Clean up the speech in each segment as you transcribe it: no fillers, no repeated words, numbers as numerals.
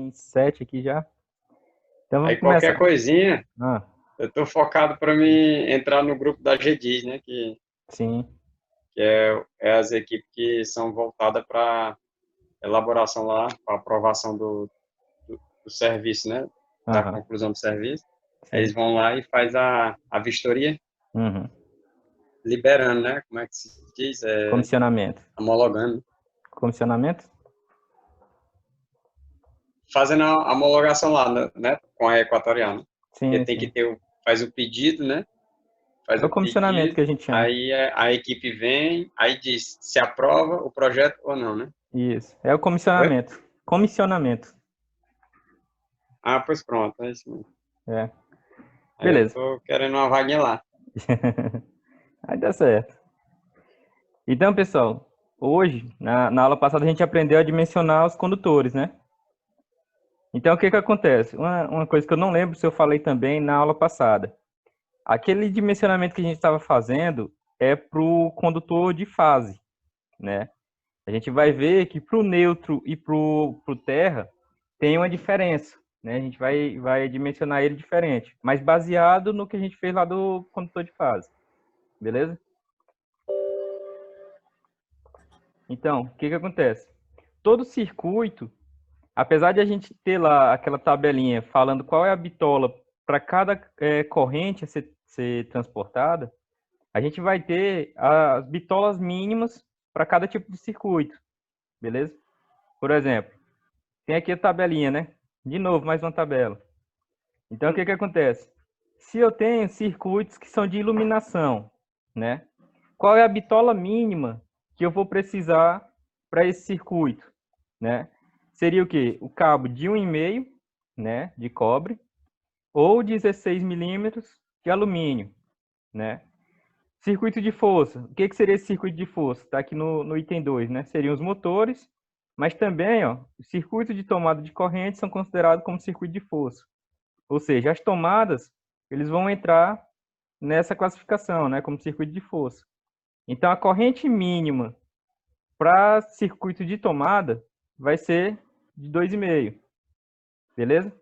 tem 7 aqui já. Então Aí vamos qualquer começar. coisinha, Ah, eu tô focado para mim entrar no grupo da GDIS, né? sim. Que é as equipes que são voltadas para elaboração lá, para aprovação do serviço, né? Da Aham, conclusão do serviço. Aí sim. eles vão lá e faz a vistoria, Uhum. liberando, né? Como é que se diz? Comissionamento. Homologando. Comissionamento? Fazendo a homologação lá, né? Com a Equatorial, né? Porque Sim, tem que sim. ter, faz o pedido, né? Faz É o o comissionamento que pedido, a gente chama. aí a equipe vem, aí diz se aprova o projeto ou não, né? Isso. É o Oi? comissionamento. Comissionamento. Ah, pois pronto, é isso mesmo. É. Aí eu Beleza. tô querendo uma vaguinha lá. Aí dá certo. Então, pessoal, hoje, na aula passada, a gente aprendeu a dimensionar os condutores, né? Então, o que que acontece? Uma coisa que eu não lembro se eu falei também na aula passada. Aquele dimensionamento que a gente estava fazendo é para o condutor de fase, né? A gente vai ver que para o neutro e para o terra tem uma diferença, né? A gente vai dimensionar ele diferente, mas baseado no que a gente fez lá do condutor de fase, beleza? Então, o que que acontece? Todo circuito, apesar de a gente ter lá aquela tabelinha falando qual é a bitola para cada corrente a ser transportada, a gente vai ter as bitolas mínimas para cada tipo de circuito, beleza? Por exemplo, tem aqui a tabelinha, né? De novo, mais uma tabela. Então, o que que acontece? Se eu tenho circuitos que são de iluminação, né? Qual é a bitola mínima que eu vou precisar para esse circuito, né? Seria o quê? O cabo de 1,5, né, de cobre, ou 16 milímetros de alumínio, né? Circuito de força. O que que seria esse circuito de força? Está aqui no item 2, né? Seriam os motores, mas também, ó, os circuitos de tomada de corrente são considerados como circuito de força. Ou seja, as tomadas, eles vão entrar nessa classificação, né, como circuito de força. Então, a corrente mínima para circuito de tomada vai ser de 2,5, beleza?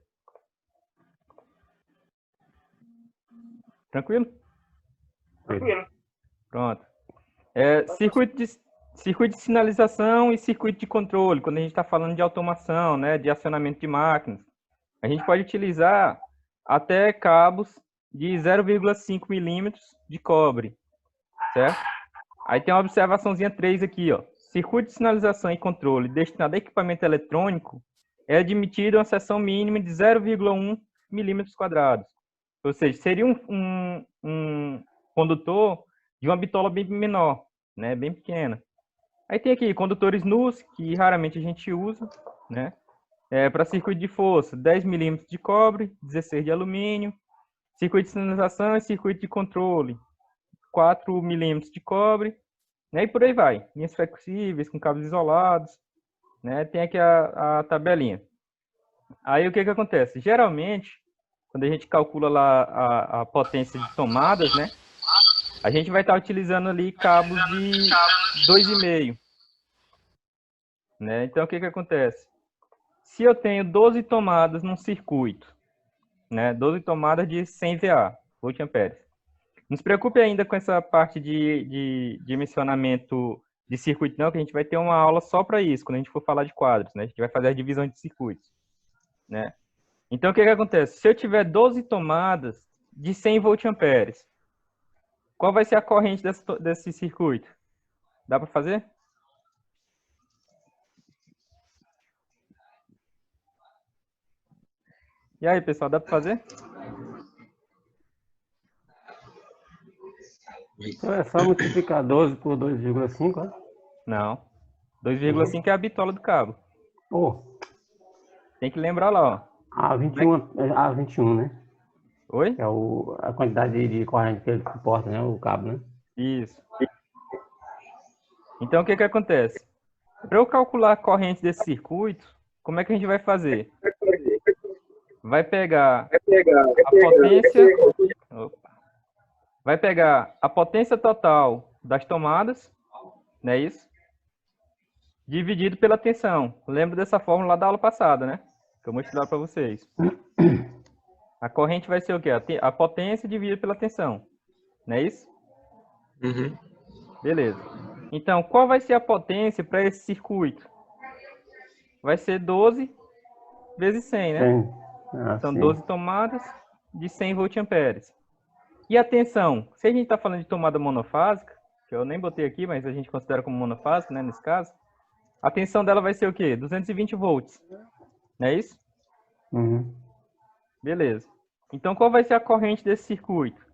Tranquilo? Tranquilo. Pronto. Circuito de sinalização e circuito de controle, quando a gente está falando de automação, né, de acionamento de máquinas, a gente pode utilizar até cabos de 0,5 milímetros de cobre, certo? Aí tem uma observaçãozinha 3 aqui, ó. Circuito de sinalização e controle destinado a equipamento eletrônico é admitido uma seção mínima de 0,1 milímetros quadrados. Ou seja, seria um condutor de uma bitola bem menor, né? Bem pequena. Aí tem aqui condutores nus, que raramente a gente usa, né? Para circuito de força, 10 milímetros de cobre, 16 de alumínio. Circuito de sinalização e circuito de controle, 4 milímetros de cobre, né? E por aí vai. Linhas flexíveis com cabos isolados, né? Tem aqui a tabelinha. Aí o que que acontece? Geralmente, quando a gente calcula lá a potência de tomadas, né? A gente vai estar utilizando ali cabos de 2,5, né? Então o que que acontece? Se eu tenho 12 tomadas num circuito, né? 12 tomadas de 100 VA, volt amperes. Não se preocupe ainda com essa parte de dimensionamento de circuito, não, que a gente vai ter uma aula só para isso, quando a gente for falar de quadros, né? A gente vai fazer a divisão de circuitos, né? Então, o que que acontece? Se eu tiver 12 tomadas de 100 volt-amperes, qual vai ser a corrente desse circuito? Dá para fazer? E aí, pessoal, dá para fazer? Então é só multiplicar 12 por 2,5, né? Não. 2,5 é a bitola do cabo. Pô, Tem que lembrar lá, ó. A21, né? Oi? Que é a quantidade de corrente que ele suporta, né? O cabo, né? Isso. Então, o que que acontece? Para eu calcular a corrente desse circuito, como é que a gente vai fazer? Vai pegar a potência, vai pegar a potência total das tomadas, não é isso? Dividido pela tensão. Lembra dessa fórmula lá da aula passada, né? que eu mostrei lá para vocês. A corrente vai ser o quê? A potência dividida pela tensão. Não é isso? Uhum. Beleza. Então, qual vai ser a potência para esse circuito? Vai ser 12 vezes 100, né? Sim. Ah, São sim. 12 tomadas de 100 voltamperes. E a tensão? Se a gente está falando de tomada monofásica, que eu nem botei aqui, mas a gente considera como monofásica, né, nesse caso, a tensão dela vai ser o quê? 220 volts. Não é isso? Uhum. Beleza. Então, qual vai ser a corrente desse circuito?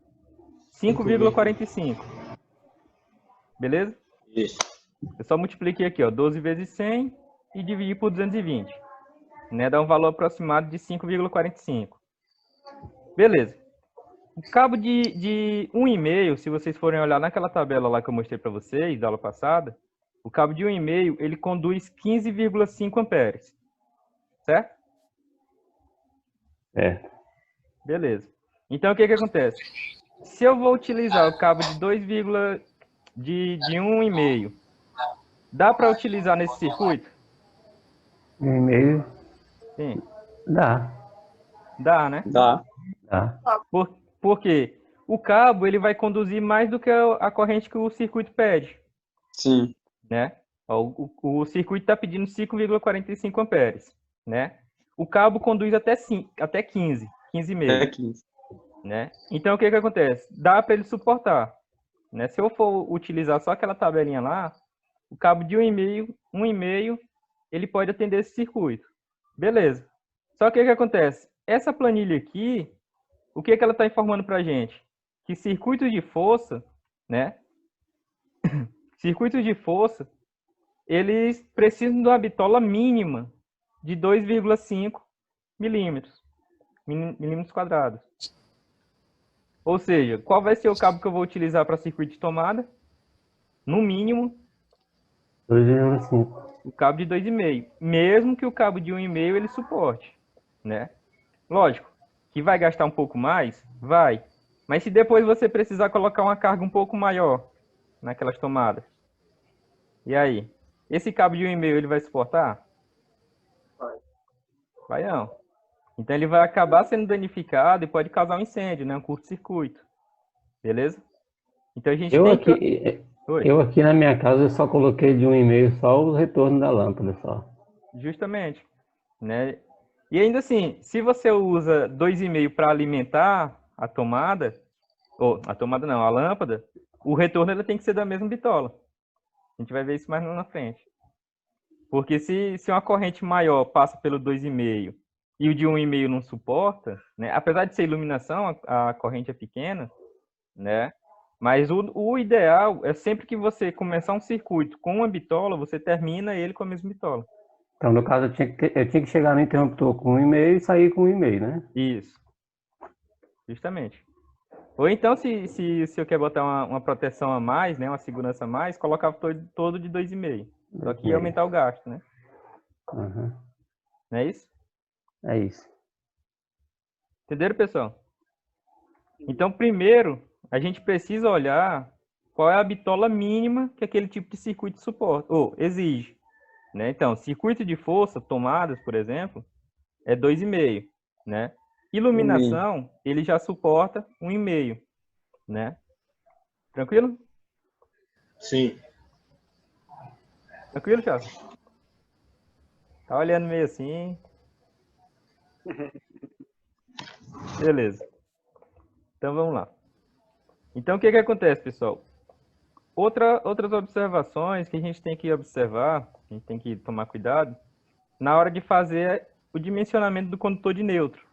5,45. Beleza? Isso. Eu só multipliquei aqui, ó, 12 vezes 100 e dividi por 220. Né? Dá um valor aproximado de 5,45. Beleza. O cabo de 1,5, se vocês forem olhar naquela tabela lá que eu mostrei para vocês, da aula passada, o cabo de 1,5, ele conduz 15,5 amperes. Certo? Beleza. Então, o que acontece? Se eu vou utilizar o cabo de 1,5, dá para utilizar nesse circuito? 1,5 Sim. dá. Dá, né? Dá. Dá. Por quê? O cabo ele vai conduzir mais do que a corrente que o circuito pede. Sim. Né? O circuito está pedindo 5,45 amperes. Né? O cabo conduz até 15,5. Até 15. Né? Então, o que acontece? Dá para ele suportar. Né? Se eu for utilizar só aquela tabelinha lá, o cabo de 1,5, ele pode atender esse circuito. Beleza. Só que o que acontece? Essa planilha aqui, o que ela está informando para a gente? Que circuitos de força, né? Circuitos de força, eles precisam de uma bitola mínima de 2,5 milímetros quadrados. Ou seja, qual vai ser o cabo que eu vou utilizar para circuito de tomada? No mínimo, 2,5. o cabo de 2,5. Mesmo que o cabo de 1,5 ele suporte. Né? Lógico, que vai gastar um pouco mais? Vai. Mas se depois você precisar colocar uma carga um pouco maior naquelas tomadas, e aí? Esse cabo de 1,5 ele vai suportar? Vai. Vai não. Então ele vai acabar sendo danificado e pode causar um incêndio, né? Um curto-circuito. Beleza? Então a gente Eu aqui na minha casa eu só coloquei de 1,5 só o retorno da lâmpada só. Justamente. Né? E ainda assim, se você usa 2,5 para alimentar a tomada, ou a tomada não, a lâmpada, o retorno ela tem que ser da mesma bitola. A gente vai ver isso mais na frente. Porque se uma corrente maior passa pelo 2,5 e o de 1,5 não suporta, né? Apesar de ser iluminação, a corrente é pequena, né? Mas o ideal é sempre que você começar um circuito com uma bitola, você termina ele com a mesma bitola. Então, no caso, eu tinha que chegar no interruptor com 1,5 e sair com 1,5, né? Isso. Justamente. Ou então, se eu quero botar uma proteção a mais, né, uma segurança a mais, colocava todo de 2,5. Só que ia aumentar o gasto, né? Uhum. Não é isso? É isso. Entenderam, pessoal? Então, primeiro, a gente precisa olhar qual é a bitola mínima que aquele tipo de circuito suporta, ou exige. Né? Então, circuito de força, tomadas, por exemplo, é 2,5. Né? Iluminação, ele já suporta 1,5. Né? Tranquilo? Sim. Tranquilo, Thiago? Tá olhando meio assim. Beleza. Então, vamos lá. Então, o que acontece, pessoal? Outras observações que a gente tem que observar, a gente tem que tomar cuidado, na hora de fazer o dimensionamento do condutor de neutro,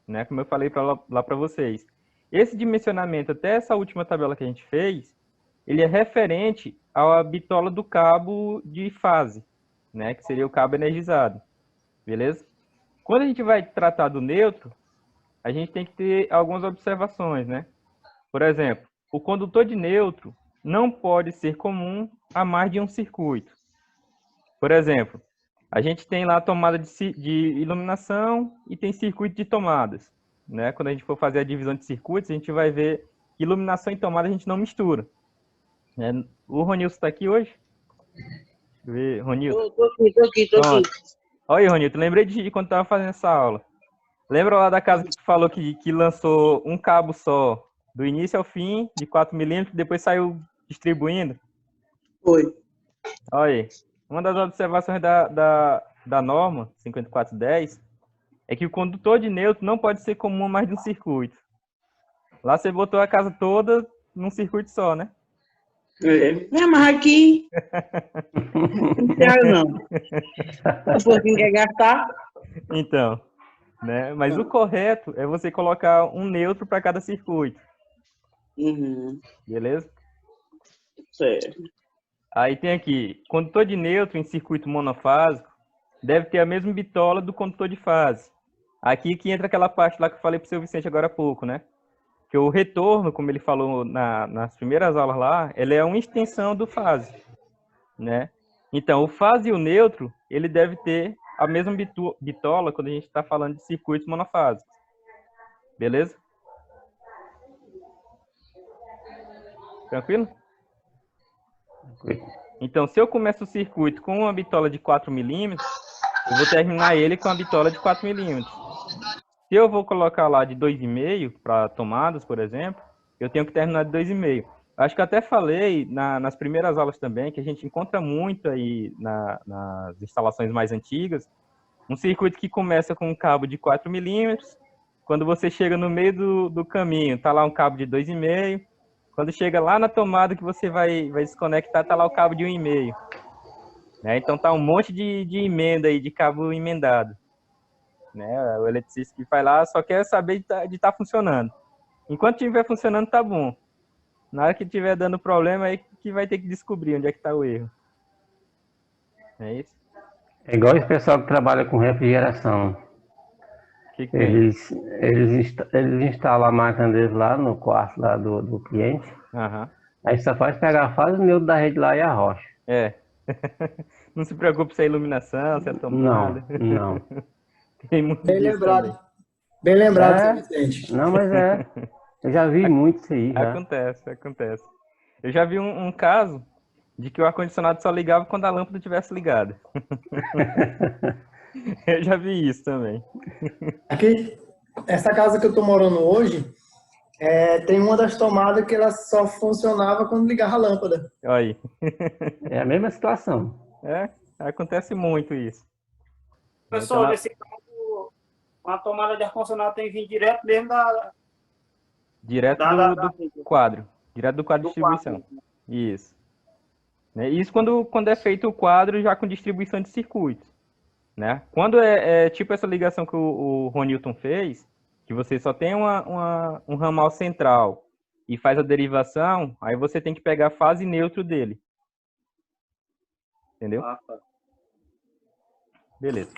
né? Como eu falei lá para vocês. Esse dimensionamento, até essa última tabela que a gente fez, ele é referente à bitola do cabo de fase, né? Que seria o cabo energizado. Beleza? Quando a gente vai tratar do neutro, a gente tem que ter algumas observações, né? Por exemplo, o condutor de neutro não pode ser comum a mais de um circuito. Por exemplo, a gente tem lá a tomada de iluminação e tem circuito de tomadas. Né? Quando a gente for fazer a divisão de circuitos, a gente vai ver que iluminação e tomada a gente não mistura. Né? O Ronilson está aqui hoje? Deixa eu ver, Ronilson. Tô aqui. Olha aí, Ronilton, lembrei de quando tava fazendo essa aula. Lembra lá da casa que tu falou que lançou um cabo só, do início ao fim, de 4 milímetros, depois saiu distribuindo? Foi. Olha aí. Uma das observações da norma 5410 é que o condutor de neutro não pode ser comum a mais de um circuito. Lá você botou a casa toda num circuito só, né? É, mas aqui não quero não. Depois quem quer gastar, Então, né? Mas o correto é você colocar um neutro para cada circuito, beleza? certo. Aí tem aqui, condutor de neutro em circuito monofásico deve ter a mesma bitola do condutor de fase. Aqui que entra aquela parte lá que eu falei para o seu Vicente agora há pouco, né? Que o retorno, como ele falou nas primeiras aulas lá, ele é uma extensão do fase, né? Então, o fase e o neutro, ele deve ter a mesma bitola quando a gente está falando de circuitos monofásicos. Beleza? Tranquilo? Então, se eu começo o circuito com uma bitola de 4 milímetros, eu vou terminar ele com a bitola de 4 milímetros. Se eu vou colocar lá de 2,5 para tomadas, por exemplo, eu tenho que terminar de 2,5. Acho que eu até falei nas primeiras aulas também, que a gente encontra muito aí nas instalações mais antigas, um circuito que começa com um cabo de 4 milímetros, quando você chega no meio do caminho, tá lá um cabo de 2,5, quando chega lá na tomada que você vai desconectar, tá lá o cabo de 1,5. Né? Então tá um monte de emenda aí, de cabo emendado. Né? O eletricista que vai lá só quer saber de tá funcionando. Enquanto estiver funcionando, tá bom. Na hora que estiver dando problema, aí que vai ter que descobrir onde é que tá o erro. É isso? É igual esse pessoal que trabalha com refrigeração. Que tem? Eles instalam a máquina deles lá no quarto lá do cliente. Aham. Aí só faz pegar a fase neutro da rede lá e a rocha. É. Não se preocupe se é iluminação, se é tomada. Não. Tem muito Bem disso lembrado. também. Bem lembrado, seu Vicente. Não, mas é. Eu já vi muito isso aí, já. Acontece. Eu já vi um caso de que o ar-condicionado só ligava quando a lâmpada estivesse ligada. Eu já vi isso também. Aqui, essa casa que eu tô morando hoje, tem uma das tomadas que ela só funcionava quando ligava a lâmpada. Olha aí. É a mesma situação. Acontece muito isso. Pessoal, nesse caso, uma tomada de ar-condicionado tem que vir direto mesmo Direto do quadro. Direto do quadro de distribuição. quadro. Isso. Né? Isso quando é feito o quadro já com distribuição de circuitos. Né? Quando é tipo essa ligação que o Ronilton fez, que você só tem um ramal central e faz a derivação, aí você tem que pegar a fase neutro dele. Entendeu? Ah, tá. Beleza.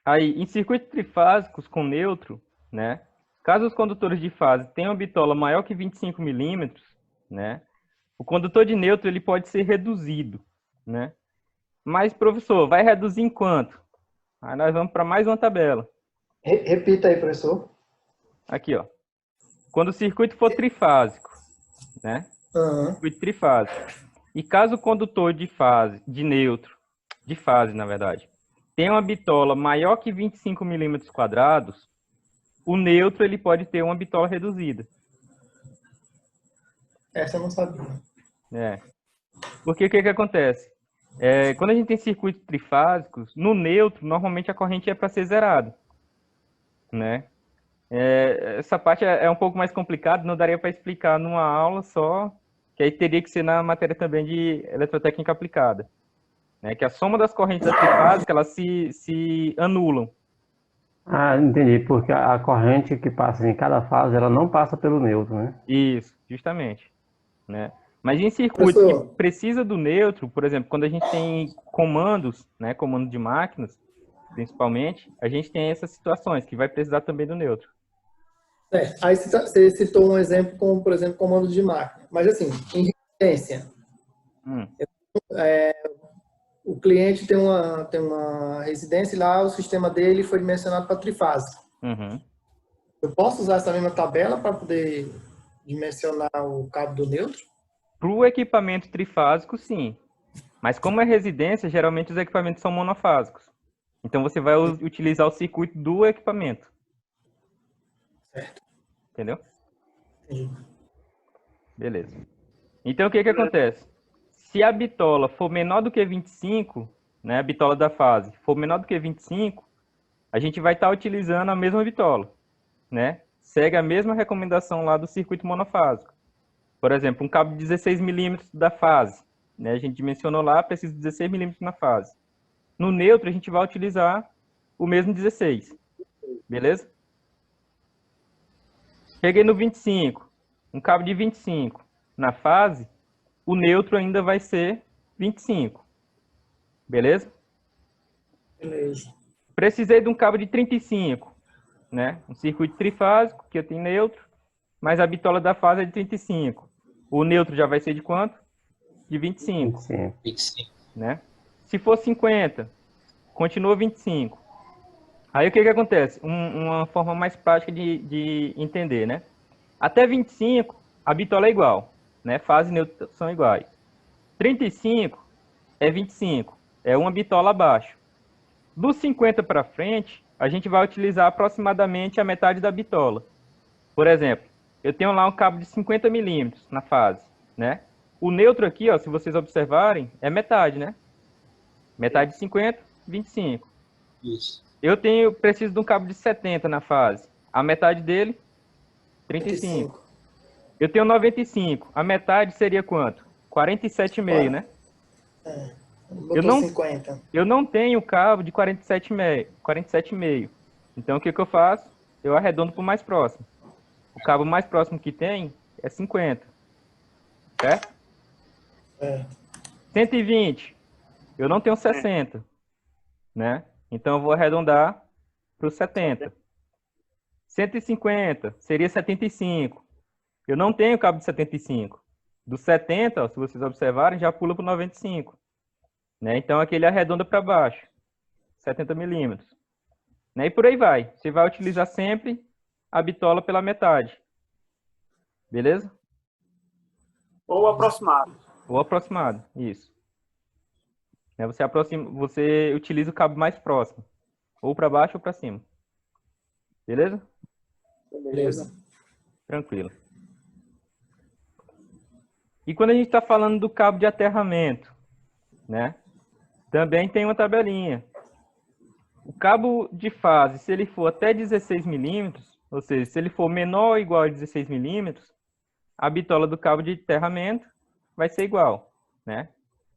Aí, em circuitos trifásicos com neutro, né? Caso os condutores de fase tenham bitola maior que 25 milímetros, né? O condutor de neutro ele pode ser reduzido, né? Mas, professor, vai reduzir em quanto? Aí nós vamos para mais uma tabela. Repita aí, professor. Aqui, ó. Quando o circuito for trifásico, né? Circuito trifásico. E caso o condutor de fase, na verdade, tenha uma bitola maior que 25 milímetros quadrados, o neutro ele pode ter uma bitola reduzida. Essa eu não sabia. Porque o que acontece? Quando a gente tem circuitos trifásicos, no neutro, normalmente a corrente é para ser zerada. Né? Essa parte é um pouco mais complicada, não daria para explicar numa aula só, que aí teria que ser na matéria também de eletrotécnica aplicada. Né? Que a soma das correntes da trifásica, elas se anulam. Ah, entendi, porque a corrente que passa em cada fase, ela não passa pelo neutro, né? Isso, justamente. Né? Mas em circuito que precisa do neutro, por exemplo, quando a gente tem comandos, né, comando de máquinas, principalmente, a gente tem essas situações que vai precisar também do neutro. Aí você citou um exemplo como, por exemplo, comando de máquina. Mas assim, em residência, o cliente tem uma residência e lá o sistema dele foi dimensionado para trifase. Eu posso usar essa mesma tabela para poder dimensionar o cabo do neutro? Para o equipamento trifásico, sim. Mas como é residência, geralmente os equipamentos são monofásicos. Então você vai utilizar o circuito do equipamento. Certo. Entendeu? Entendi. Beleza. Então o que acontece? Se a bitola for menor do que 25, né, a bitola da fase for menor do que 25, a gente vai estar utilizando a mesma bitola, né? Segue a mesma recomendação lá do circuito monofásico. Por exemplo, um cabo de 16 milímetros da fase, né? A gente dimensionou lá, precisa de 16 milímetros na fase. No neutro, a gente vai utilizar o mesmo 16, beleza? Cheguei no 25, um cabo de 25 na fase, o neutro ainda vai ser 25, beleza? Beleza. Precisei de um cabo de 35, né? Um circuito trifásico, que eu tenho neutro, mas a bitola da fase é de 35. O neutro já vai ser de quanto? De 25. 25. Né? Se for 50, continua 25. Aí o que acontece? Uma forma mais prática de entender, né? Até 25, a bitola é igual, né? Fase e neutro são iguais. 35 é 25, é uma bitola abaixo. Dos 50 para frente, a gente vai utilizar aproximadamente a metade da bitola. Por exemplo, eu tenho lá um cabo de 50 milímetros na fase, né? O neutro aqui, ó, se vocês observarem, é metade, né? Metade de 50, 25. Isso. Preciso de um cabo de 70 na fase. A metade dele, 35. Eu tenho 95. A metade seria quanto? 47,5, né? Eu não, 50. Eu não tenho cabo de 47,5. Então, o que eu faço? Eu arredondo para o mais próximo. O cabo mais próximo que tem é 50. Certo? 120. Eu não tenho 60. Né? Então, eu vou arredondar para o 70. 150 seria 75. Eu não tenho cabo de 75. Do 70, ó, se vocês observarem, já pula para o 95. Né? Então, aqui ele arredonda para baixo. 70 milímetros. Né? E por aí vai. Você vai utilizar sempre a bitola pela metade. Beleza? Ou aproximado. Ou aproximado, isso. Né? Você utiliza o cabo mais próximo. Ou para baixo ou para cima. Beleza? Beleza. Tranquilo. E quando a gente está falando do cabo de aterramento, né? Também tem uma tabelinha. O cabo de fase, se ele for até 16 milímetros, ou seja, se ele for menor ou igual a 16 milímetros, a bitola do cabo de aterramento vai ser igual, né?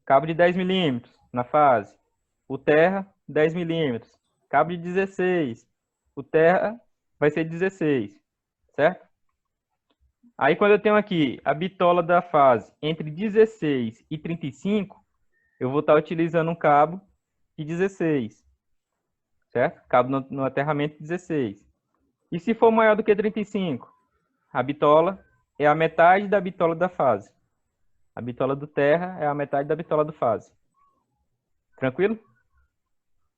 Cabo de 10 milímetros na fase, o terra 10 milímetros. Cabo de 16, o terra vai ser 16, certo? Aí quando eu tenho aqui a bitola da fase entre 16 e 35, eu vou estar utilizando um cabo de 16, certo? Cabo no aterramento 16. E se for maior do que 35, a bitola é a metade da bitola da fase. A bitola do terra é a metade da bitola do fase. Tranquilo?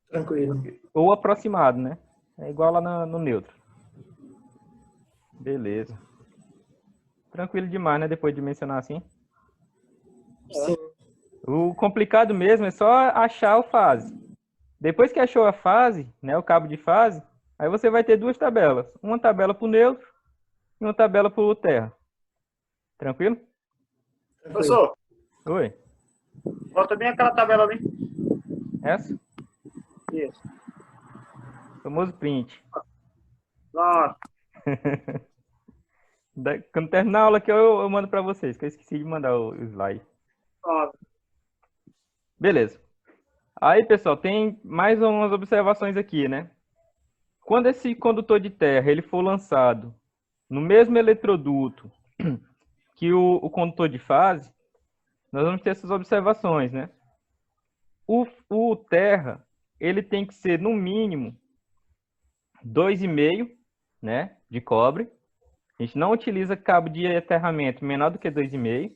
Tranquilo. Ou aproximado, né? É igual lá no neutro. Beleza. Tranquilo demais, né? Depois de mencionar assim. Sim. O complicado mesmo é só achar o fase. Depois que achou a fase, né, o cabo de fase, aí você vai ter duas tabelas. Uma tabela para o neutro e uma tabela para o terra. Tranquilo? Professor, Oi. bota bem aquela tabela ali. Essa? Isso. Famoso print. Pronto. Quando terminar a aula aqui, eu mando para vocês, que eu esqueci de mandar o slide. Pronto. Beleza. Aí, pessoal, tem mais umas observações aqui, né? Quando esse condutor de terra ele for lançado no mesmo eletroduto que o condutor de fase, nós vamos ter essas observações, né? O terra, ele tem que ser, no mínimo, 2,5, né, de cobre. A gente não utiliza cabo de aterramento menor do que 2,5,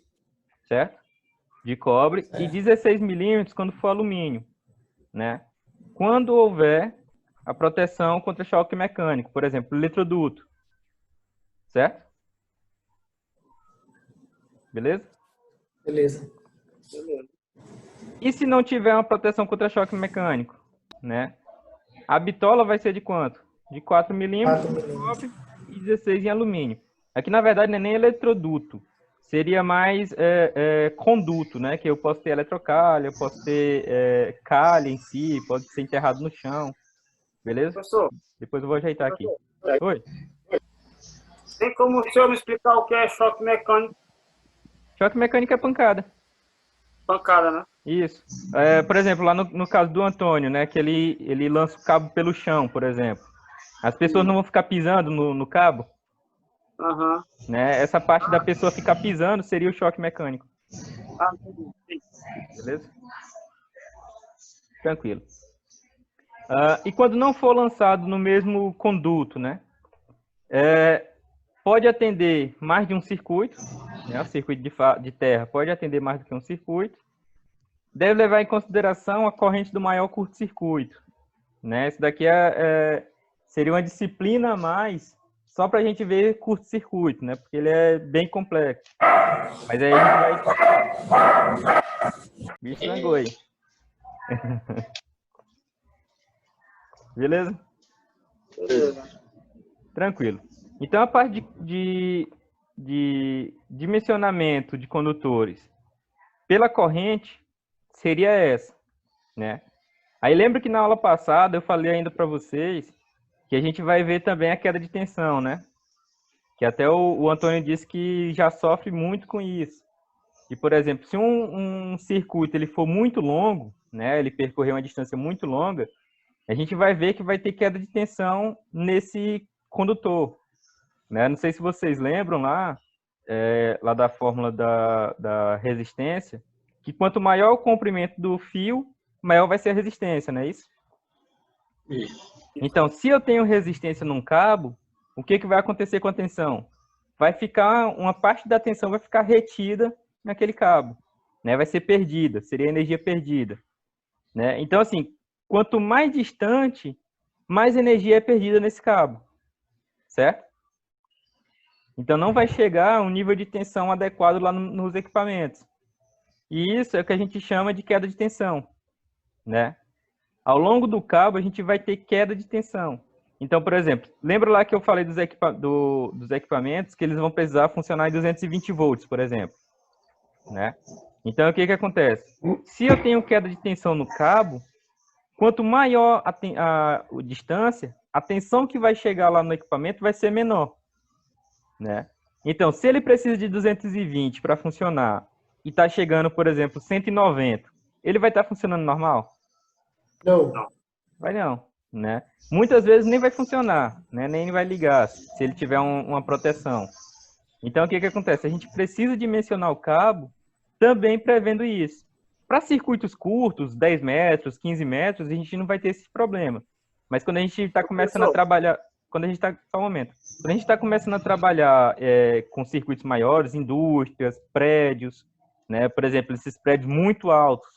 certo? De cobre. E 16 milímetros quando for alumínio, né? Quando houver a proteção contra choque mecânico, por exemplo, eletroduto, certo? Beleza? Beleza. E se não tiver uma proteção contra choque mecânico, né? A bitola vai ser de quanto? De 4 milímetros de cobre e 16 em alumínio. Aqui, na verdade, não é nem eletroduto. Seria mais conduto, né? Que eu posso ter eletrocalha, eu posso ter calha em si, pode ser enterrado no chão. Beleza? Professor. Depois eu vou ajeitar aqui. Oi? Tem como o senhor me explicar o que é choque mecânico? Choque mecânico é pancada. Pancada, né? Isso. Por exemplo, lá no caso do Antônio, né? Que ele lança o cabo pelo chão, por exemplo. As pessoas não vão ficar pisando no cabo. Aham. Né? Essa parte da pessoa ficar pisando seria o choque mecânico. Ah, entendi. Beleza? Tranquilo. E quando não for lançado no mesmo conduto, né? Pode atender mais de um circuito, né? O circuito de terra pode atender mais do que um circuito. Deve levar em consideração a corrente do maior curto-circuito, né? Isso daqui seria uma disciplina a mais só para a gente ver curto-circuito, né? Porque ele é bem complexo. Mas aí a gente vai... Bicho langou aí. Beleza? Beleza. Tranquilo. Então, a parte de dimensionamento de condutores pela corrente seria essa, né? Aí lembra que na aula passada eu falei ainda para vocês que a gente vai ver também a queda de tensão, né? Que até o Antônio disse que já sofre muito com isso. E, por exemplo, se um circuito ele for muito longo, né? Ele percorrer uma distância muito longa, a gente vai ver que vai ter queda de tensão nesse condutor, né? Não sei se vocês lembram lá da fórmula da resistência, que quanto maior o comprimento do fio, maior vai ser a resistência, não é isso? Isso. Então, se eu tenho resistência num cabo, o que vai acontecer com a tensão? Vai ficar, uma parte da tensão vai ficar retida naquele cabo, né? Vai ser perdida, seria energia perdida, né? Então, assim, quanto mais distante, mais energia é perdida nesse cabo, certo? Então, não vai chegar a um nível de tensão adequado lá nos equipamentos. E isso é o que a gente chama de queda de tensão, né? Ao longo do cabo, a gente vai ter queda de tensão. Então, por exemplo, lembra lá que eu falei dos equipamentos que eles vão precisar funcionar em 220 volts, por exemplo, né? Então, o que acontece? Se eu tenho queda de tensão no cabo, quanto maior a distância, a tensão que vai chegar lá no equipamento vai ser menor, né? Então, se ele precisa de 220 para funcionar e está chegando, por exemplo, 190, ele vai estar funcionando normal? Não. Vai não, né? Muitas vezes nem vai funcionar, né? Nem vai ligar, se ele tiver uma proteção. Então, o que acontece? A gente precisa dimensionar o cabo também prevendo isso. Para circuitos curtos, 10 metros, 15 metros, a gente não vai ter esse problema. Mas quando a gente está começando a trabalhar... Quando a gente está... Só um momento. Quando a gente está começando a trabalhar com circuitos maiores, indústrias, prédios, né? Por exemplo, esses prédios muito altos,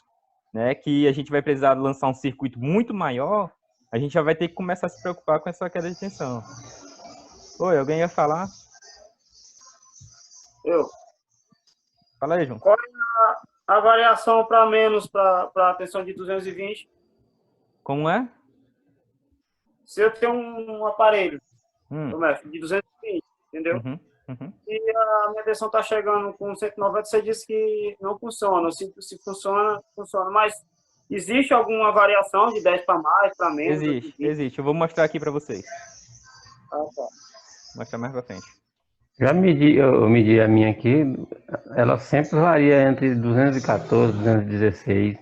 né? Que a gente vai precisar lançar um circuito muito maior, a gente já vai ter que começar a se preocupar com essa queda de tensão. Oi, alguém ia falar? Eu. Fala aí, João. Qual é a variação para menos para a tensão de 220? Como é? Se eu tenho um aparelho de 220, entendeu? Uhum. E a minha tensão está chegando com 190, você disse que não funciona. Se funciona, funciona. Mas existe alguma variação de 10 para mais, para menos? Existe. Eu vou mostrar aqui para vocês. Ah, tá. Vou mostrar mais para frente. Eu medi a minha aqui, ela sempre varia entre 214 e 216.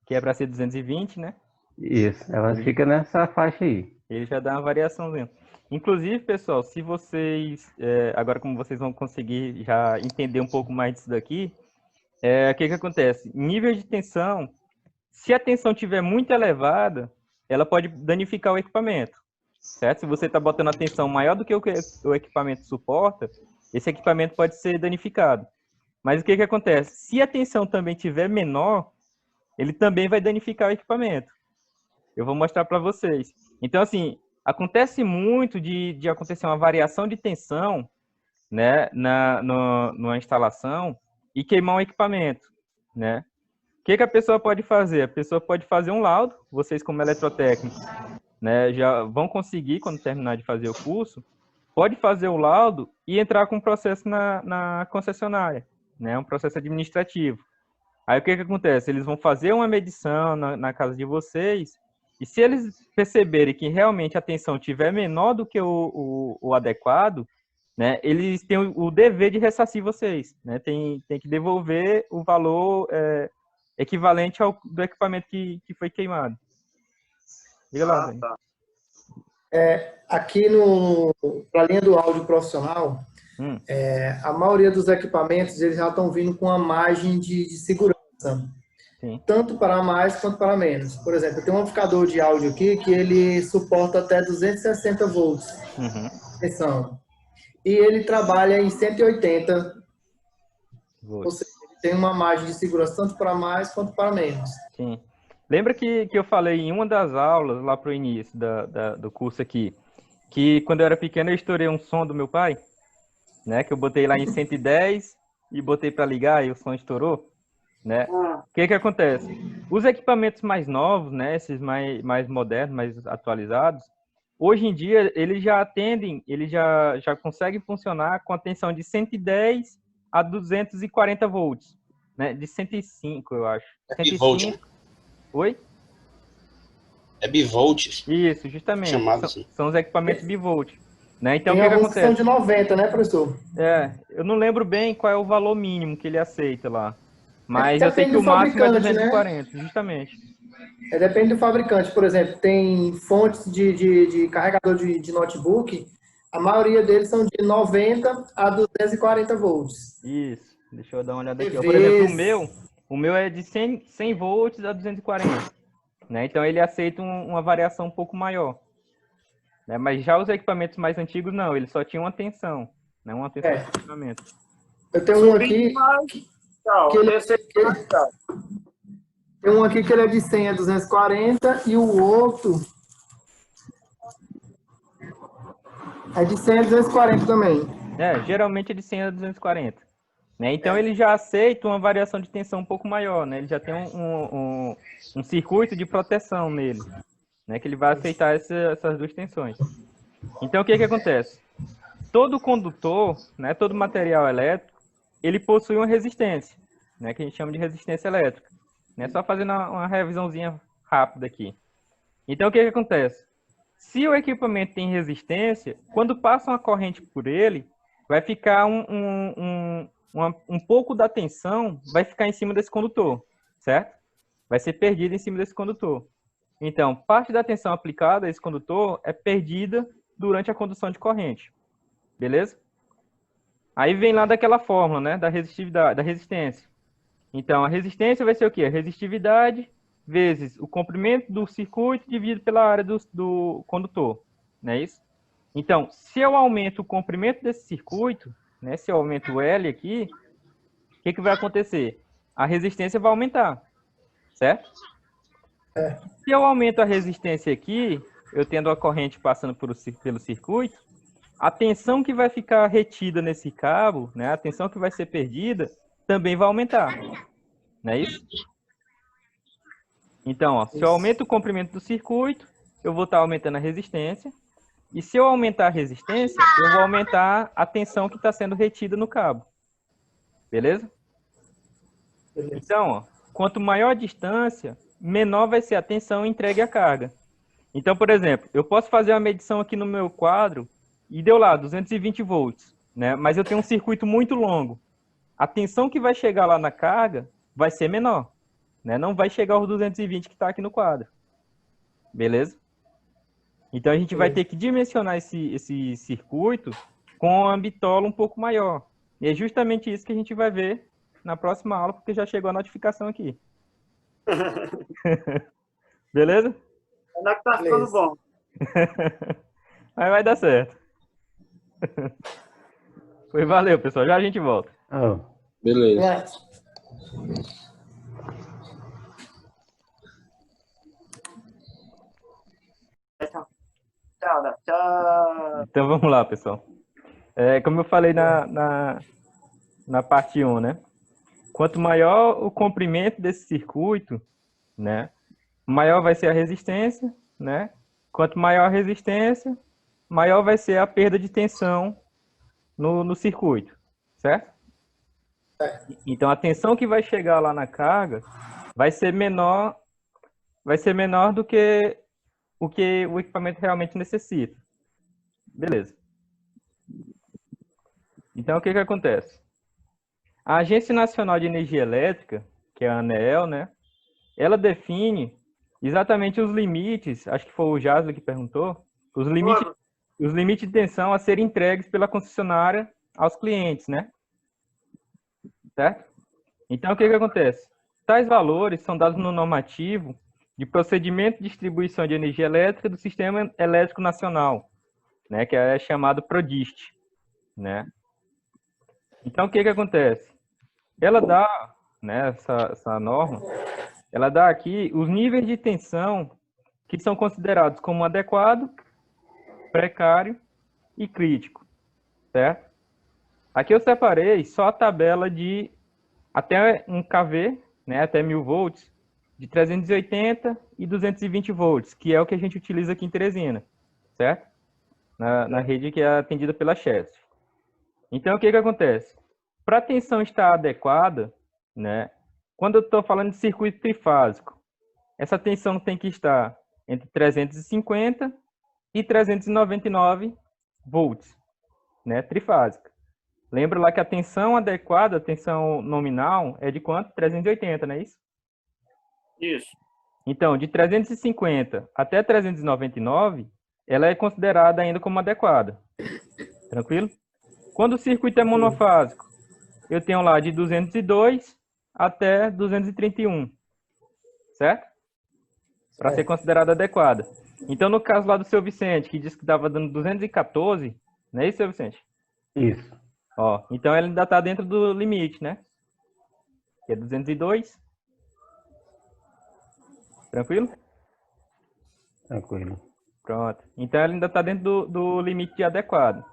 Que é para ser 220, né? Isso, ela fica nessa faixa aí. Ele já dá uma variaçãozinha. Inclusive, pessoal, se vocês, agora como vocês vão conseguir já entender um pouco mais disso daqui, o que acontece? Nível de tensão, se a tensão estiver muito elevada, ela pode danificar o equipamento, certo? Se você está botando a tensão maior do que o equipamento suporta, esse equipamento pode ser danificado. Mas o que acontece? Se a tensão também estiver menor, ele também vai danificar o equipamento. Eu vou mostrar para vocês. Então, assim, acontece muito de acontecer uma variação de tensão, né, numa instalação e queimar um equipamento, né? que a pessoa pode fazer? A pessoa pode fazer um laudo, vocês como eletrotécnicos, né, já vão conseguir, quando terminar de fazer o curso, pode fazer o laudo e entrar com um processo na concessionária, né, um processo administrativo. Aí o que acontece? Eles vão fazer uma medição na casa de vocês, e se eles perceberem que realmente a tensão estiver menor do que o adequado, né, eles têm o dever de ressarcir vocês, né, tem que devolver o valor equivalente do equipamento que foi queimado. Diga lá, velho. Tá. Aqui para a linha do áudio profissional, a maioria dos equipamentos eles já estão vindo com a margem de segurança. Sim. Tanto para mais quanto para menos. Por exemplo, eu tenho um amplificador de áudio aqui que ele suporta até 260 volts. Tensão. E ele trabalha em 180 volts. Ou seja, ele tem uma margem de segurança tanto para mais quanto para menos. Sim. Lembra que eu falei em uma das aulas, lá para o início do curso aqui, que quando eu era pequeno eu estourei um som do meu pai, né? Que eu botei lá em 110 e botei para ligar e o som estourou, né? O que acontece? Os equipamentos mais novos, né? Esses mais modernos, mais atualizados, hoje em dia eles já atendem, eles já conseguem funcionar com a tensão de 110 a 240 volts, né? De 105, eu acho. 105. Oi? É bivolt. Isso, justamente. São os equipamentos bivolt. Né? Então, tem o que acontece? São de 90, né, professor? Eu não lembro bem qual é o valor mínimo que ele aceita lá. Mas eu sei que o máximo é 240, né? Justamente. Depende do fabricante. Por exemplo, tem fontes de carregador de notebook, a maioria deles são de 90 a 240 volts. Isso. Deixa eu dar uma olhada aqui. Por exemplo, o meu é de 100 volts a 240. Né? Então, ele aceita uma variação um pouco maior. Né? Mas já os equipamentos mais antigos, não. Eles só tinham uma tensão. Né? Uma tensão de funcionamento. Eu tenho um aqui... Tem um aqui que ele é de 100 a 240 e o outro é de 100 a 240 também. Geralmente é de 100 a 240. Né? Então, ele já aceita uma variação de tensão um pouco maior, né? Ele já tem um circuito de proteção nele, né? Que ele vai aceitar essas duas tensões. Então, o que acontece? Todo condutor, né? Todo material elétrico, ele possui uma resistência, né? Que a gente chama de resistência elétrica. Né? Só fazendo uma revisãozinha rápida aqui. Então, o que acontece? Se o equipamento tem resistência, quando passa uma corrente por ele, vai ficar um pouco da tensão vai ficar em cima desse condutor, certo? Vai ser perdida em cima desse condutor. Então, parte da tensão aplicada a esse condutor é perdida durante a condução de corrente. Beleza? Aí vem lá daquela fórmula, né? Da resistividade, da resistência. Então, a resistência vai ser o quê? A resistividade vezes o comprimento do circuito dividido pela área do condutor. Não é isso? Então, se eu aumento o comprimento desse circuito, né, se eu aumento o L aqui, o que vai acontecer? A resistência vai aumentar, certo? Se eu aumento a resistência aqui, eu tendo a corrente passando pelo circuito, a tensão que vai ficar retida nesse cabo, né, a tensão que vai ser perdida, também vai aumentar. Não é isso? Então, ó, se eu aumento o comprimento do circuito, eu vou estar aumentando a resistência. E se eu aumentar a resistência, eu vou aumentar a tensão que está sendo retida no cabo. Beleza? Então, ó, quanto maior a distância, menor vai ser a tensão entregue à carga. Então, por exemplo, eu posso fazer uma medição aqui no meu quadro e deu lá 220 volts, né? Mas eu tenho um circuito muito longo. A tensão que vai chegar lá na carga vai ser menor, né? Não vai chegar aos 220 que está aqui no quadro. Beleza? Então, a gente vai ter que dimensionar esse circuito com uma bitola um pouco maior. E é justamente isso que a gente vai ver na próxima aula, porque já chegou a notificação aqui. Beleza? Ainda que tá ficando bom. Aí vai dar certo. Valeu, pessoal. Já a gente volta. Beleza. Tchau. Então vamos lá, pessoal. Como eu falei na parte 1, né? quanto maior o comprimento desse circuito, né, maior vai ser a resistência, né? Quanto maior a resistência, maior vai ser a perda de tensão no circuito, certo? Então, a tensão que vai chegar lá na carga vai ser menor do que o equipamento realmente necessita. Beleza. Então, o que acontece? A Agência Nacional de Energia Elétrica, que é a ANEEL, né? Ela define exatamente os limites, acho que foi o Jasler que perguntou, os limites de tensão a serem entregues pela concessionária aos clientes, né? Certo? Então, o que acontece? Tais valores são dados no normativo de procedimento de distribuição de energia elétrica do Sistema Elétrico Nacional, né? Que é chamado PRODIST, né? Então, o que acontece? Ela dá, né, essa norma, ela dá aqui os níveis de tensão que são considerados como adequado, precário e crítico, certo? Aqui eu separei só a tabela de até um kV, né, até 1000 volts, de 380 e 220 volts, que é o que a gente utiliza aqui em Teresina, certo? Na rede que é atendida pela Chesf. Então, o que acontece? Para a tensão estar adequada, né, quando eu estou falando de circuito trifásico, essa tensão tem que estar entre 350 e 399 volts, né, trifásica. Lembra lá que a tensão adequada, a tensão nominal, é de quanto? 380, não é isso? Isso. Então, de 350 até 399, ela é considerada ainda como adequada. Tranquilo? Quando o circuito é monofásico, eu tenho lá de 202 até 231, certo? Para ser considerada adequada. Então, no caso lá do seu Vicente, que disse que estava dando 214, não é isso, seu Vicente? Isso. Ó, então ela ainda está dentro do limite, né? Que é 202. Tranquilo? Tranquilo. Pronto. Então ela ainda está dentro do limite de adequado.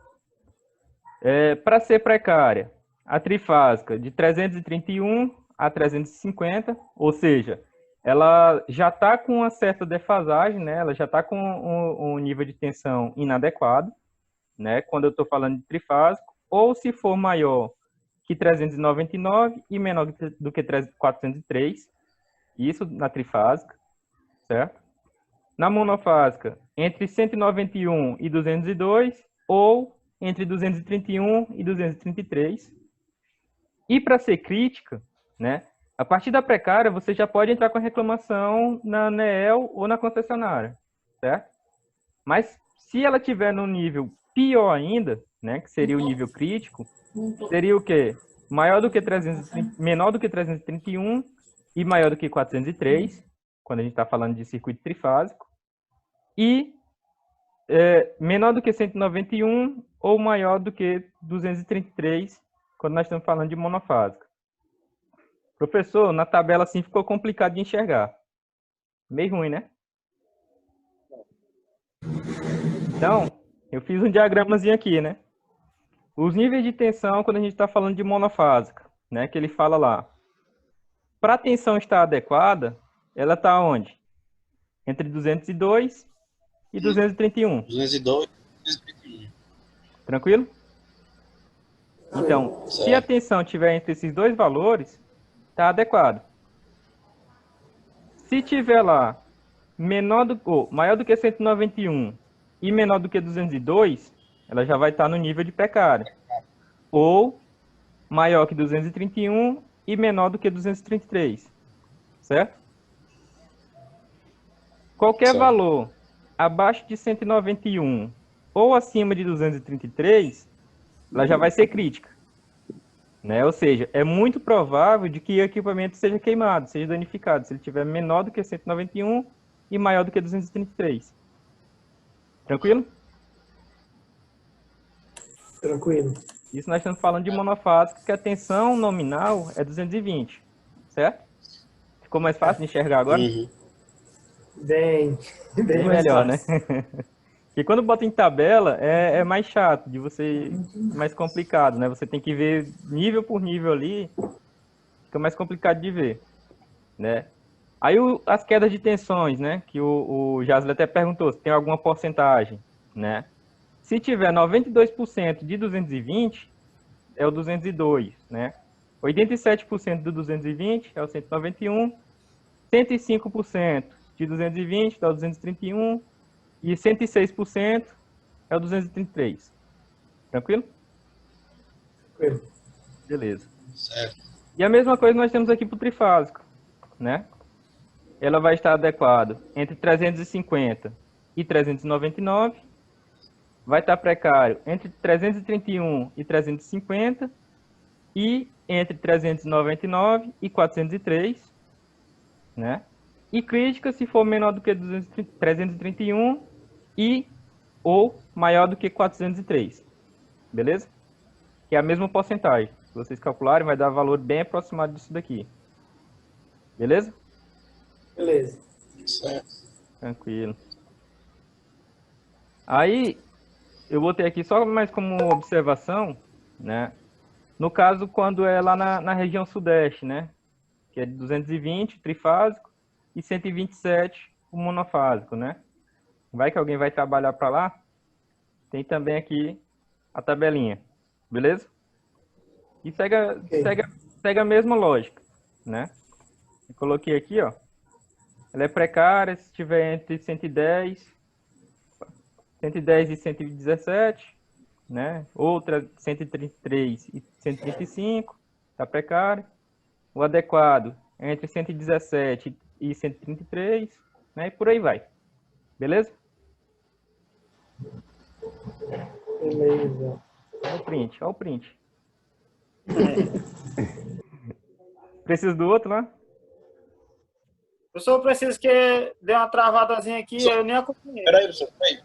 Para ser precária, a trifásica de 331 a 350, ou seja, ela já está com uma certa defasagem, né? Ela já está com um nível de tensão inadequado, né? Quando eu estou falando de trifásico, ou se for maior que 399 e menor do que 403, isso na trifásica, certo? Na monofásica, entre 191 e 202, ou entre 231 e 233. E para ser crítica, né, a partir da precária, você já pode entrar com a reclamação na ANEEL ou na concessionária, certo? Mas se ela tiver no nível pior ainda, né, que seria o nível crítico, seria o quê? Menor do que 331 e maior do que 403, quando a gente está falando de circuito trifásico, e menor do que 191 ou maior do que 233, quando nós estamos falando de monofásica. Professor, na tabela assim ficou complicado de enxergar. Meio ruim, né? Então, eu fiz um diagramazinho aqui, né? Os níveis de tensão quando a gente está falando de monofásica, né? Que ele fala lá. Para a tensão estar adequada, ela está onde? Entre 202 e 231. 202 e 231. Tranquilo? Então, se a tensão estiver entre esses dois valores, está adequado. Se tiver lá maior do que 191 e menor do que 202, ela já vai estar no nível de precário. Ou maior que 231 e menor do que 233. Certo? Qualquer valor abaixo de 191 ou acima de 233, ela já vai ser crítica, né? Ou seja, é muito provável de que o equipamento seja queimado, seja danificado, se ele tiver menor do que 191 e maior do que 233. Tranquilo? Tranquilo. Isso nós estamos falando de monofásico, que a tensão nominal é 220, certo? Ficou mais fácil de enxergar agora? Uhum. Bem melhor, mais fácil, né? Porque quando bota em tabela, é mais chato, de você, mais complicado, né? Você tem que ver nível por nível ali, fica mais complicado de ver, né? Aí as quedas de tensões, né? Que o Jasler até perguntou se tem alguma porcentagem, né? Se tiver 92% de 220, é o 202, né? 87% do 220 é o 191, 105% de 220 é o 231 e 106% é o 233. Tranquilo? Tranquilo. Beleza. Certo. E a mesma coisa nós temos aqui para o trifásico, né? Ela vai estar adequado entre 350 e 399. Vai estar precário entre 331 e 350 e entre 399 e 403, né? E crítica se for menor do que 331 e ou maior do que 403. Beleza? Que é a mesma porcentagem. Se vocês calcularem, vai dar valor bem aproximado disso daqui. Beleza? Beleza. Certo. Tranquilo. Aí, eu botei aqui só mais como observação, né? No caso, quando é lá na região sudeste, né? Que é de 220, trifásico, e 127, o monofásico, né? Vai que alguém vai trabalhar para lá, tem também aqui a tabelinha, beleza? E segue a mesma lógica, né? Eu coloquei aqui, ó. Ela é precária se tiver entre 110 e 117, né? Outra 133 e 135, tá precária. O adequado é entre 117 e 133, né? E por aí vai. Beleza? Beleza. Olha o print, olha o print. Precisa do outro lá? Professor, eu preciso que dê uma travadazinha aqui, Professor, eu nem acompanhei. Peraí, professor. Peraí.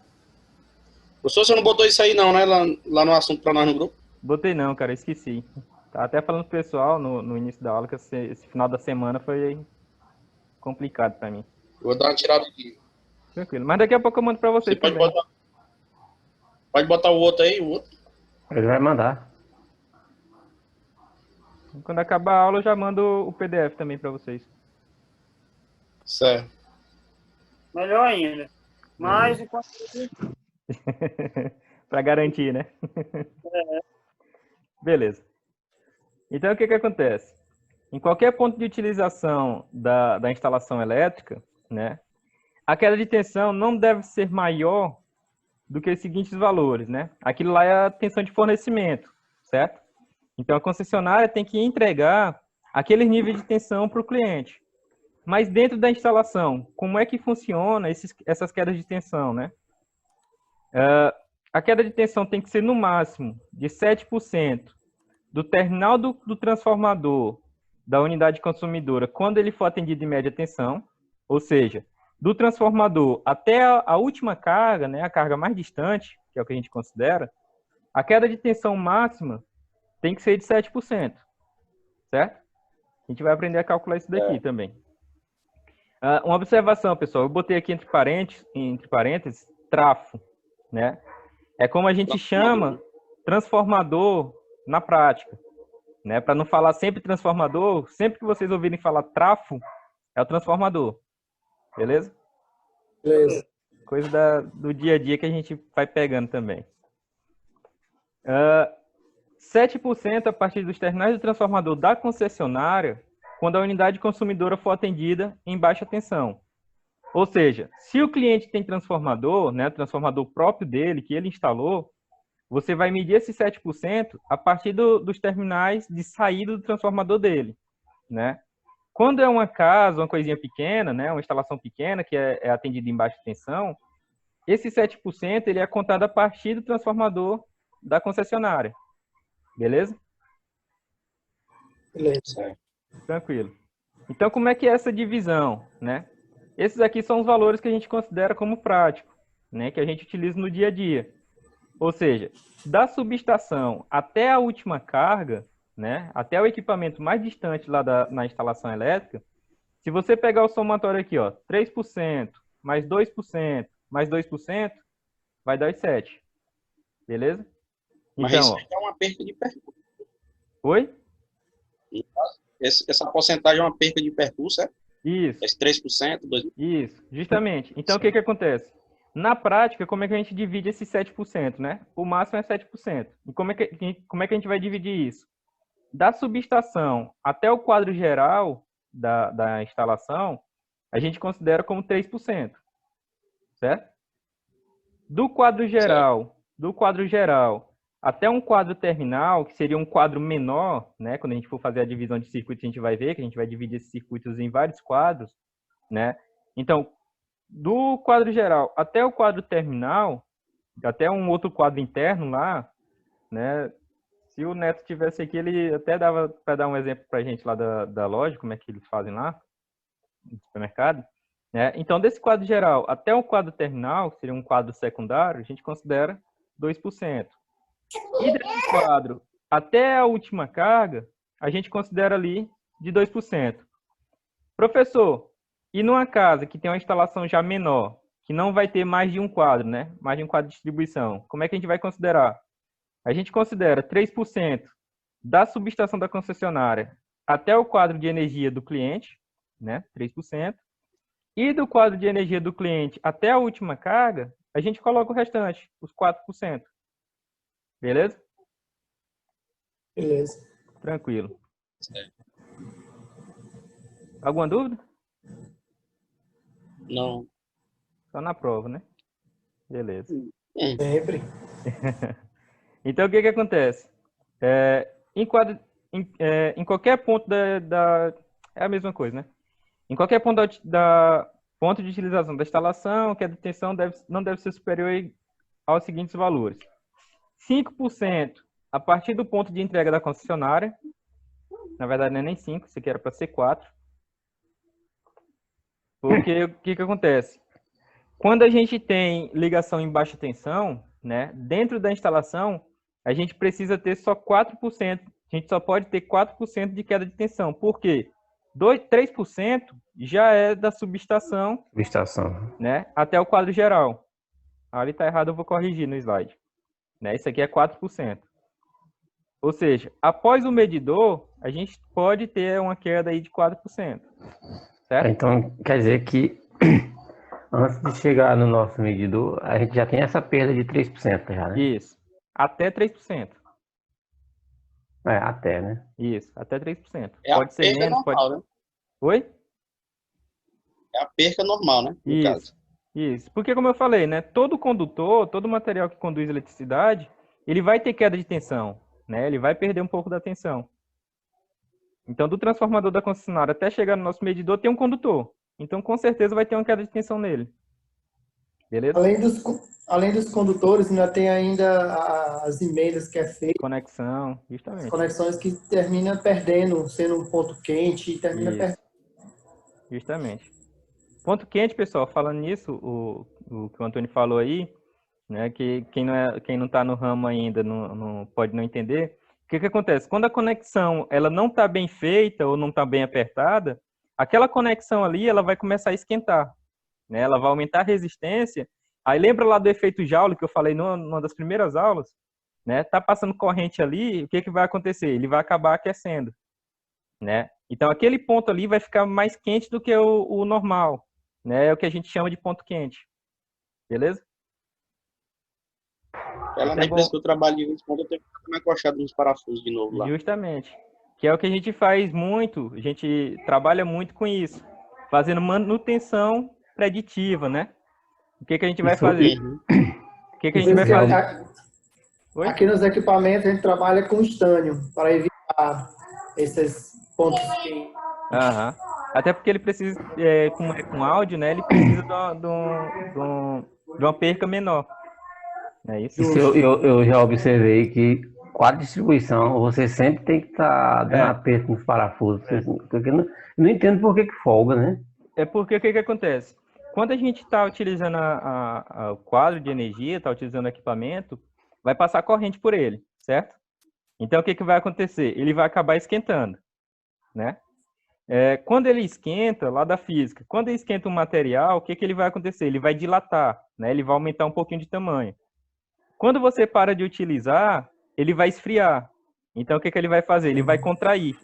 Professor, você não botou isso aí não, né? Lá no assunto para nós no grupo? Botei não, cara, esqueci. Tá até falando pro pessoal no início da aula que esse final da semana foi complicado para mim. Vou dar uma tirada aqui. Tranquilo. Mas daqui a pouco eu mando para vocês Você pode também. botar o outro aí, o outro. Ele vai mandar. Quando acabar a aula eu já mando o PDF também para vocês. Certo. Melhor ainda. Mas, enquanto isso, Para garantir, né? Beleza. Então, o que acontece? Em qualquer ponto de utilização da instalação elétrica, né, a queda de tensão não deve ser maior do que os seguintes valores, né? Aquilo lá é a tensão de fornecimento, certo? Então, a concessionária tem que entregar aquele nível de tensão para o cliente. Mas dentro da instalação, como é que funciona essas quedas de tensão, né? A queda de tensão tem que ser no máximo de 7% do terminal do transformador da unidade consumidora quando ele for atendido em média tensão, ou seja, do transformador até a última carga, né, a carga mais distante, que é o que a gente considera, a queda de tensão máxima tem que ser de 7%, certo? A gente vai aprender a calcular isso daqui também. Uma observação, pessoal, eu botei aqui entre parênteses, trafo, né? É como a gente chama transformador na prática, né? Para não falar sempre transformador, sempre que vocês ouvirem falar trafo, é o transformador, beleza? Beleza. Coisa do dia a dia que a gente vai pegando também. 7% a partir dos terminais do transformador da concessionária, quando a unidade consumidora for atendida em baixa tensão. Ou seja, se o cliente tem transformador, né, transformador próprio dele, que ele instalou, você vai medir esse 7% a partir dos terminais de saída do transformador dele, né? Quando é uma casa, uma coisinha pequena, né, uma instalação pequena que é atendida em baixa tensão, esse 7% ele é contado a partir do transformador da concessionária. Beleza? Beleza. Tranquilo. Então, como é que é essa divisão, né? Esses aqui são os valores que a gente considera como prático, né, que a gente utiliza no dia a dia. Ou seja, da subestação até a última carga, né, até o equipamento mais distante lá na instalação elétrica, se você pegar o somatório aqui, ó, 3%, mais 2%, mais 2%, vai dar os 7%. Beleza? Mas Então, isso aí é uma perda de percurso. oi? essa porcentagem é uma perca de percurso, é? Isso. Esse 3%, 2%. Isso, justamente. Então, o que acontece? Na prática, como é que a gente divide esses 7%, né? O máximo é 7%. E como é que a gente vai dividir isso? Da subestação até o quadro geral da instalação, a gente considera como 3%, certo? Do quadro geral até um quadro terminal, que seria um quadro menor, né? Quando a gente for fazer a divisão de circuitos, a gente vai ver que a gente vai dividir esses circuitos em vários quadros, né? Então, do quadro geral até o quadro terminal, até um outro quadro interno lá, né? Se o Neto tivesse aqui, ele até dava para dar um exemplo para a gente lá da loja, como é que eles fazem lá no supermercado, né? Então, desse quadro geral até o quadro terminal, que seria um quadro secundário, a gente considera 2%. E desse quadro até a última carga, a gente considera ali de 2%. Professor, e numa casa que tem uma instalação já menor, que não vai ter mais de um quadro, né? Mais de um quadro de distribuição, como é que a gente vai considerar? A gente considera 3% da subestação da concessionária até o quadro de energia do cliente, né? 3%. E do quadro de energia do cliente até a última carga, a gente coloca o restante, os 4%. Beleza? Beleza. Tranquilo. Alguma dúvida? Não. Só na prova, né? Beleza. Sempre. Então, o que acontece? Em qualquer ponto é a mesma coisa, né? Em qualquer ponto ponto de utilização da instalação, que a detenção não deve ser superior aos seguintes valores. 5% a partir do ponto de entrega da concessionária. Na verdade, não é nem 5, isso aqui era para ser 4. Porque o que acontece? Quando a gente tem ligação em baixa tensão, né, dentro da instalação, a gente precisa ter só 4%. A gente só pode ter 4% de queda de tensão. Por quê? 3% já é da subestação, né, até o quadro geral. Ali está errado, eu vou corrigir no slide. Né, isso aqui é 4%. Ou seja, após o medidor, a gente pode ter uma queda aí de 4%. Certo? Então, quer dizer que antes de chegar no nosso medidor, a gente já tem essa perda de 3% já, né? Isso. Até 3%. Até, né? Isso, até 3%. É pode ser perda menos, normal, né? Oi? É a perca normal, né? No caso. Isso. Porque, como eu falei, né? Todo condutor, todo material que conduz eletricidade, ele vai ter queda de tensão, né? Ele vai perder um pouco da tensão. Então, do transformador da concessionária até chegar no nosso medidor, tem um condutor. Então, com certeza, vai ter uma queda de tensão nele. Beleza? Além dos condutores, ainda tem ainda as emendas que é feita. Conexão, justamente. As conexões que termina perdendo, sendo um ponto quente e termina perdendo. Justamente. Ponto quente, pessoal, falando nisso, o que o Antônio falou aí, né, que quem não está no ramo ainda não pode não entender. O que acontece? Quando a conexão ela não está bem feita ou não está bem apertada, aquela conexão ali ela vai começar a esquentar, né? Ela vai aumentar a resistência. Aí lembra lá do efeito Joule que eu falei numa das primeiras aulas, né? Tá passando corrente ali, o que vai acontecer? Ele vai acabar aquecendo, né? Então aquele ponto ali vai ficar mais quente do que o normal, né? É o que a gente chama de ponto quente, beleza? Ela na empresa que eu trabalho, eu tenho que ficar encoxado nos parafusos de novo lá. Justamente. Que é o que a gente faz muito, a gente trabalha muito com isso, fazendo manutenção preditiva, né? O que a gente vai fazer? O que a gente vai fazer? Aqui nos equipamentos a gente trabalha com estânio, para evitar esses pontos quentes. Até porque ele precisa, com áudio, né? Ele precisa de uma perca menor. É isso? Eu já observei que com a distribuição você sempre tem que estar dando aperto nos parafusos. Porque não entendo por que folga, né? É porque o que acontece? Quando a gente está utilizando o quadro de energia, está utilizando o equipamento, vai passar corrente por ele, certo? Então, o que vai acontecer? Ele vai acabar esquentando, né? Quando ele esquenta, lá da física, quando ele esquenta um material, o que ele vai acontecer? Ele vai dilatar, né? Ele vai aumentar um pouquinho de tamanho. Quando você para de utilizar, ele vai esfriar. Então, o que ele vai fazer? Ele vai contrair.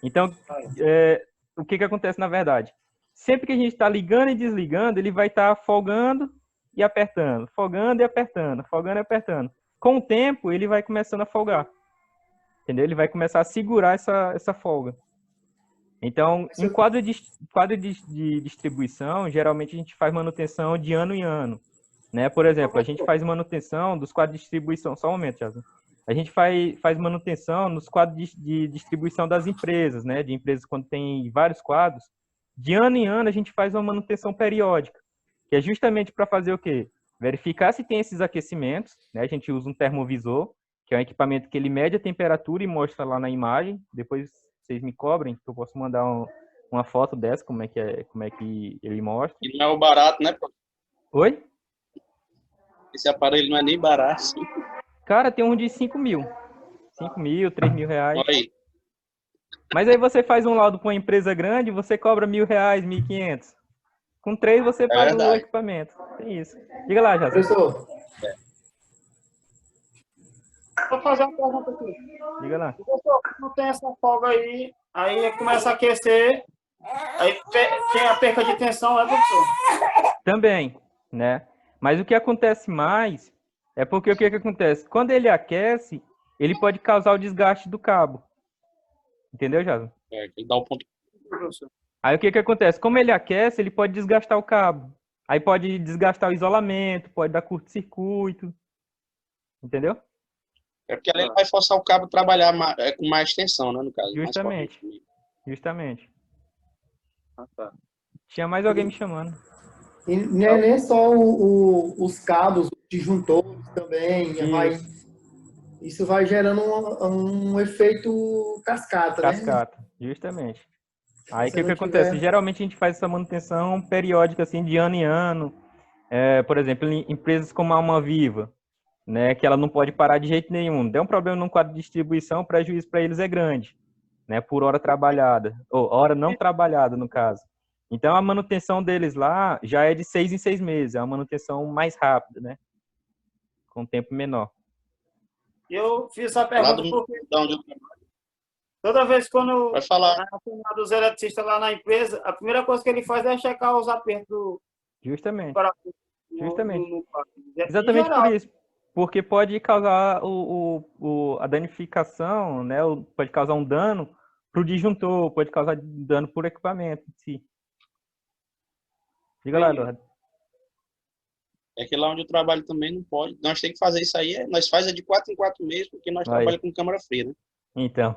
Então, o que acontece na verdade? Sempre que a gente está ligando e desligando, ele vai estar folgando e apertando, folgando e apertando, folgando e apertando. Com o tempo, ele vai começando a folgar. Entendeu? Ele vai começar a segurar essa folga. Então, em quadro de distribuição, geralmente a gente faz manutenção de ano em ano. Né? Por exemplo, a gente faz manutenção dos quadros de distribuição. Só um momento, Jason. A gente faz manutenção nos quadros de distribuição das empresas, né? De empresas quando tem vários quadros. De ano em ano, a gente faz uma manutenção periódica, que é justamente para fazer o quê? Verificar se tem esses aquecimentos, né? A gente usa um termovisor, que é um equipamento que ele mede a temperatura e mostra lá na imagem. Depois vocês me cobrem, que eu posso mandar uma foto dessa, como é que ele mostra. E não é o barato, né, pô? Oi? Esse aparelho não é nem barato. Cara, tem um de 5 mil. 5 mil, 3 mil reais. Olha aí. Mas aí você faz um laudo para uma empresa grande, você cobra R$1.000, 1.500. Com 3 você paga o equipamento. Tem isso. Diga lá, Jason. Professor, Vou fazer uma pergunta aqui. Diga lá. Professor, não tem essa folga aí começa a aquecer, aí tem a perca de tensão, né, professor? Também, né? Mas o que acontece mais é porque o que acontece? Quando ele aquece, ele pode causar o desgaste do cabo. Entendeu, Jason? Ele dá o ponto. Professor. Aí o que acontece? Como ele aquece, ele pode desgastar o cabo. Aí pode desgastar o isolamento, pode dar curto-circuito. Entendeu? É porque ele vai forçar o cabo a trabalhar com mais tensão, né, no caso. Justamente. Justamente. Ah, tá. Tinha mais alguém me chamando. e não é nem só os cabos, os disjuntores também, isso vai gerando um efeito cascata, né? Cascata, justamente. Aí o Se que não acontece? tiver- Geralmente a gente faz essa manutenção periódica, assim, de ano em ano. Por exemplo, em empresas como a Alma Viva, né, que ela não pode parar de jeito nenhum. Der um problema num quadro de distribuição, o prejuízo para eles é grande, né, por hora trabalhada, ou hora não trabalhada, no caso. Então, a manutenção deles lá já é de 6 em 6 meses, é uma manutenção mais rápida, né, com tempo menor. Eu fiz essa Lá pergunta porque de onde eu trabalho. toda vez quando Vai falar. dos eletricistas lá na empresa, a primeira coisa que ele faz é checar os apertos do Justamente. parafuso. Justamente. Em Exatamente geral. por isso. Porque pode causar a danificação, né? Pode causar um dano para o disjuntor, pode causar dano por equipamento em si. Diga lá, Eduardo. É que lá onde eu trabalho também não pode. Nós temos que fazer isso aí. Nós fazemos de 4 em 4 meses, porque nós Aí. trabalhamos com câmara fria, né? Então,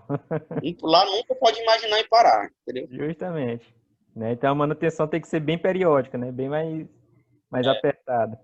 Lá nunca pode imaginar em parar, entendeu? justamente. Né? Então a manutenção tem que ser bem periódica, né? Bem mais apertada.